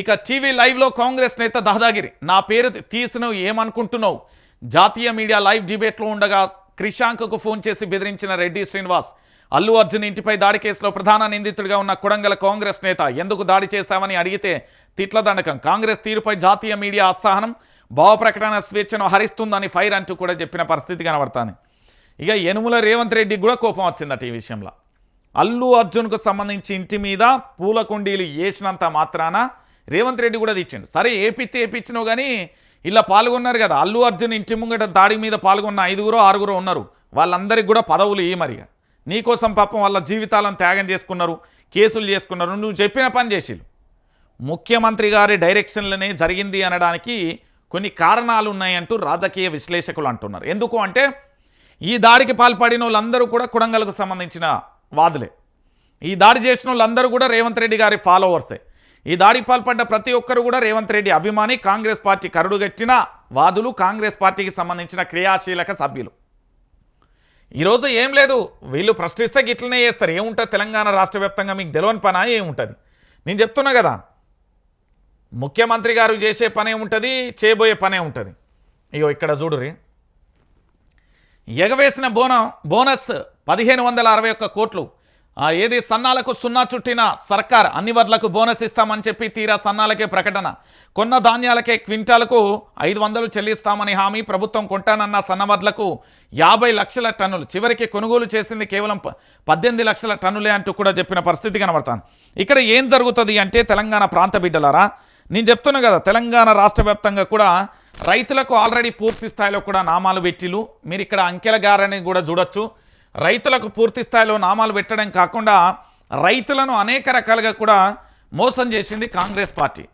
ఇక టీవీ లైవ్లో కాంగ్రెస్ నేత దాదాగిరి నా పేరు తీసినవు ఏమనుకుంటున్నావు జాతీయ మీడియా లైవ్ డిబేట్లో ఉండగా క్రిషాంక్కు ఫోన్ చేసి బెదిరించిన రెడ్డి శ్రీనివాస్ అల్లు అర్జున్ ఇంటిపై దాడి కేసులో ప్రధాన నిందితుడిగా ఉన్న కొడంగల్ కాంగ్రెస్ నేత ఎందుకు దాడి చేస్తామని అడిగితే తిట్ల దండకం కాంగ్రెస్ తీరుపై జాతీయ మీడియా అసహనం భావ ప్రకటన స్వేచ్ఛను హరిస్తుందని ఫైర్ అంటూ కూడా చెప్పిన పరిస్థితి కనబడతాను. ఇక యనుమల రేవంత్ రెడ్డికి కూడా కోపం వచ్చిందట ఈ విషయంలో. అల్లు అర్జున్కు సంబంధించి ఇంటి మీద పూల కుండీలు వేసినంత మాత్రాన రేవంత్ రెడ్డి కూడా తెచ్చిండు. సరే ఏపిచ్చినావు కానీ ఇలా పాల్గొన్నారు కదా, అల్లు అర్జున్ ఇంటి ముంగట దాడి మీద పాల్గొన్న 5-6 ఉన్నారు, వాళ్ళందరికీ కూడా పదవులు మరిగా నీకోసం పాపం వాళ్ళ జీవితాలను త్యాగం చేసుకున్నారు, కేసులు చేసుకున్నారు, నువ్వు చెప్పిన పని చేసిరు. ముఖ్యమంత్రి గారి డైరెక్షన్లోనే జరిగింది అనడానికి కొన్ని కారణాలు ఉన్నాయంటూ రాజకీయ విశ్లేషకులు అంటున్నారు. ఎందుకు అంటే ఈ దాడికి పాల్పడిన వాళ్ళందరూ కూడా కొడంగల్కు సంబంధించిన వాదులే, ఈ దాడి చేసిన వాళ్ళందరూ కూడా రేవంత్ రెడ్డి గారి ఫాలోవర్సే, ఈ దాడికి పాల్పడ్డ ప్రతి ఒక్కరు కూడా రేవంత్ రెడ్డి అభిమాని, కాంగ్రెస్ పార్టీ కరుడుగట్టిన వాదులు, కాంగ్రెస్ పార్టీకి సంబంధించిన క్రియాశీలక సభ్యులు. ఈరోజు ఏం లేదు, వీళ్ళు ప్రశ్నిస్తే గిట్లనే చేస్తారు. ఏముంటుంది తెలంగాణ రాష్ట్ర వ్యాప్తంగా మీకు తెలియని పని ఏముంటుంది? నేను చెప్తున్నా కదా, ముఖ్యమంత్రి గారు చేసే పనే ఉంటుంది, చేయబోయే పనే ఉంటుంది. ఇగో ఇక్కడ చూడురి, ఎగవేసిన బోనస్ 1561 కోట్లు. ఏది సన్నాలకు సున్నా చుట్టిన సర్కార్ అన్ని వడ్లకు బోనస్ ఇస్తామని చెప్పి తీరా సన్నాలకే ప్రకటన. కొన్న ధాన్యాలకే క్వింటాలకు 500 చెల్లిస్తామని హామీ. ప్రభుత్వం కొంటానన్న సన్నవడ్లకు 50 లక్షల టన్నులు, చివరికి కొనుగోలు చేసింది కేవలం 18 లక్షల టన్నులే అంటూ కూడా చెప్పిన పరిస్థితి కనబడుతుంది. ఇక్కడ ఏం జరుగుతుంది అంటే తెలంగాణ ప్రాంత బిడ్డలారా, నేను చెప్తున్నా కదా, తెలంగాణ రాష్ట్ర వ్యాప్తంగా కూడా రైతులకు ఆల్రెడీ పూర్తి స్థాయిలో కూడా నామాలు పెట్టిలు. మీరు ఇక్కడ అంకెల గారని కూడా చూడొచ్చు. రైతులకు పూర్తి స్థాయిలో నామాలు పెట్టడం కాకుండా రైతులను అనేక రకాలుగా కూడా మోసం చేసింది కాంగ్రెస్ పార్టీ.